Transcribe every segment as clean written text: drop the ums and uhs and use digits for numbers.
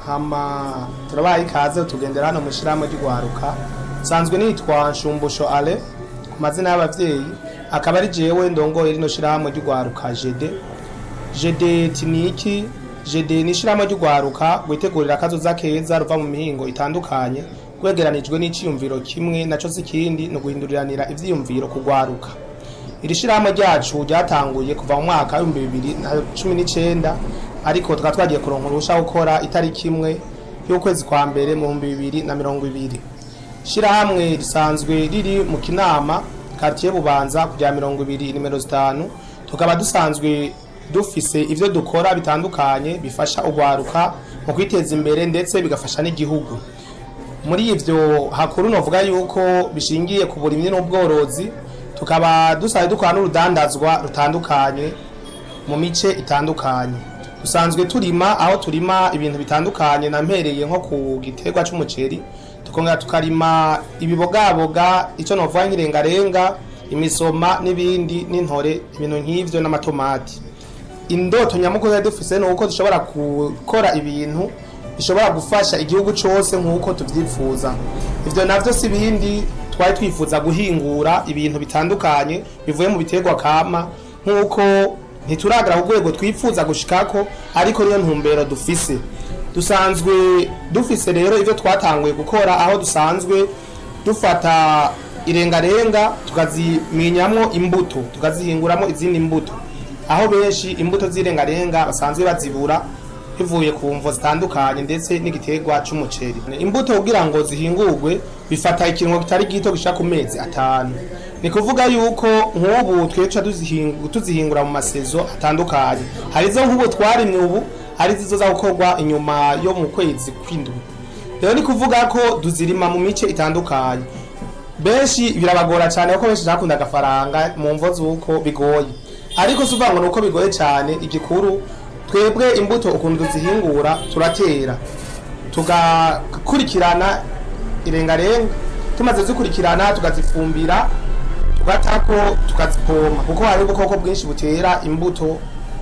hama turabaye ikaze tugendera hano mu shirahamwe ry'ugwaruka sanzwe nitwa Nshumbusho Ale ku mazina y'abavyeyi akaba ari jewe ndongoye rino shirahamwe ry'ugwaruka GD tiniki GD ni shirahamwe ry'ugwaruka gwitegurira akazoza keza ruva mu mihingo itandukanye kwegeranijwe n'iciyumviro kimwe naco sikindi no guhinduriranira ivyiyumviro kugwaruka. Iri shirahamwe ryacu ryatanguye kuva mu mwaka wa 2019 ariko twagiye kuronka urusha gukora itariki imwe y'ukwezi kwa mbere mu 2020. Shirahamwe risanzwe riri mu Kinama quartier Bubanza kujya 20 nimero 5 tukaba dusanzwe dufise ivyo dukora bitandukanye bifasha ugwaruka mu kwiteza imbere ndetse bigafasha n'igihugu. Muri ivyo hakuru novuga yuko bishingiye ku burimyi n'ubworozi tukaba dusaye dukora n'urudandazwa rutandukanye mu mice itandukanye. Dusanzwe turima aho turima ibintu bitandukanye nampereye nko ku giterwa c'umuceri tukongera tukarima ibibogaboga ico novuga nk'irengarenga imisoma n'ibindi n'intore ibintu nk'ivyo n'amatomati. Indoto nyamukuru dufise nuko dushobora gukora ibintu bishobora gufasha igihugu cyose nkuko tuvyifuza. Ivyo navyo si bindi twari twifuza guhingura ibintu bitandukanye bivuye mu biterwa kama nkuko ntituragara ku rwego twifuza gushikako ariko niyo ntumbero dufise. Dusanzwe dufise rero ivyo twatanguye gukora aho dusanzwe dufata irengarenga tukaziminyamwo imbuto tukazihinguramo izindi mbuto aho benshi imbuto z'irengarenga basanzwe bazibura bivuye ku mvo zitandukanye ndetse n'igiterwa c'umuceri. Imbuto kugira ngo zihingurwe bifata ikintu kitari gito gishaka ku mezi 5. Ni kuvuga yuko nk'ubu tweca tuzihingura mu masezo atandukanye. Harizo nk'ubu twarimye ubu hari zizoza gukorwa inyuma yo mu kwezi kw'indwi. Rero ni kuvuga ko duzirima mu mice itandukanye. Benshi birabagora cyane kuko benshi bakunda agafaranga mu mvo z'uko bigoye. Ariko suvango nuko bigoye cyane igikuru twebwe imbuto ukuntu tuzihingura turatera tugakurikirana irengarenga tumaze zikurikirana tugazifumbira tugatako tukazipoma kuko hari ubukoko bwinshi butera imbuto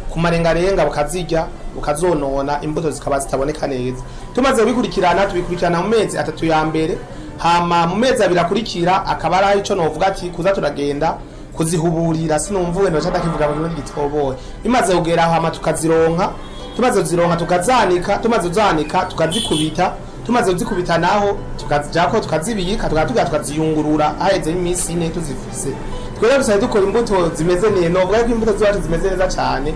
ku marengarenga bakazirya ukazonona imbuto zikaba zitaboneka neza. Tumaze bikurikirana tubikurikirana mu mezi 3 ya mbere hama mu mezi 2 akurikira akaba ari ico novuga ati kuza turagenda kuzihuburira sinumvuwe no cyata kivuga mu gitoboye bimaze kugera hama tukazironka tumaze kuzironka tukazanika tumaze kuzanika tukazikubita tumaze kuzikubita naho tukazijako tukazibika tukaziyungurura aheze iminsi 4 tuzifise. Twere dusaye dukora imbuto zimeze neza novuga ko imbuto zacu zimeze neza cyane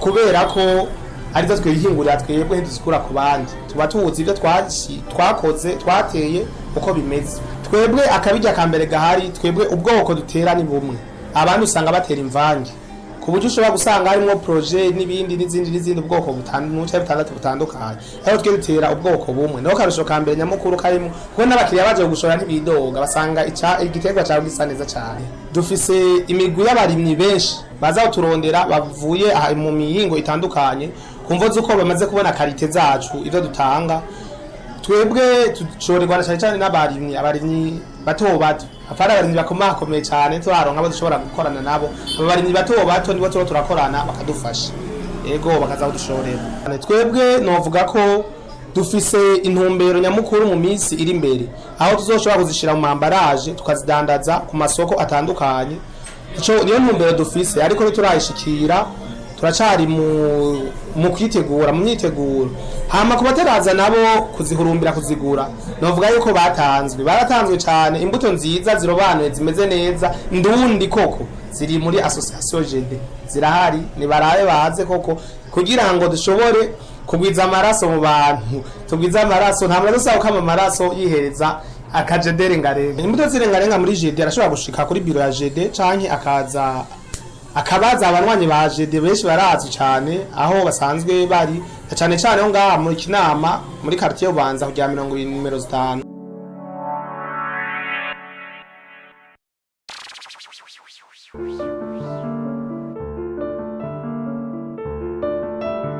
kubera ko arizo twihingurira twebwe ntizikura ku bandi tuba tuzi ivyo twakoze twateye uko bimeze. Twebwe akabijya kambere gahari twebwe ubwoko dutera ni bumwe abantu usanga batera imvange ku buryo ushobora gusanga harimo projet n'ibindi n'izindi ubwoko butandukanye butandukanye aho twe dutera ubwoko bumwe no karusho kambere nyamukuru karimo kuko n'abakiriya baje gushora ntibidoga basanga igiterwa cyawe gisa neza cyane. Dufise imigwi y'abarimyi benshi baza turondera bavuye mu mihingo itandukanye kumvo zuko bamaze kubona karite zacu ivyo dutanga. Twebwe tushorerwa cyane n'abarimyi bato bato afara abarimyi bakomakomeye cyane twaronka abo dushobora gukorana nabo abarimyi bato nibo turakorana bakadufasha ego bakaza kudushorera. Twebwe novuga ko dufise intumbero nyamukuru mu minsi iri imbere aho tuzoshobora kuzishira mu mambaraje tukazidandaza ku masoko atandukanye. Ico niyo ntumbero dufise ariko turayishikira turacari mu kwitegura mu myiteguro hama kubateraza nabo kuzihurumbira kuzigura novuga yuko baratanzwe cyane imbuto nziza zirobanuye zimeze neza ndundi koko ziri muri association GD zirahari ni barabe baze koko kugira ngo dushobore kugwiza amaraso mu bantu tugwiza amaraso nta maraso ukama amaraso yihereza akajendere ngarenga. Imbuto zirengarenga muri GD arashobora gushika kuri biro ya GD canke akabaza abanwanyi ba GD benshi barazi cyane aho basanzwe bari cyane aho ngaha muri Kinama muri quartier Bubanza kujya 20 nimero 5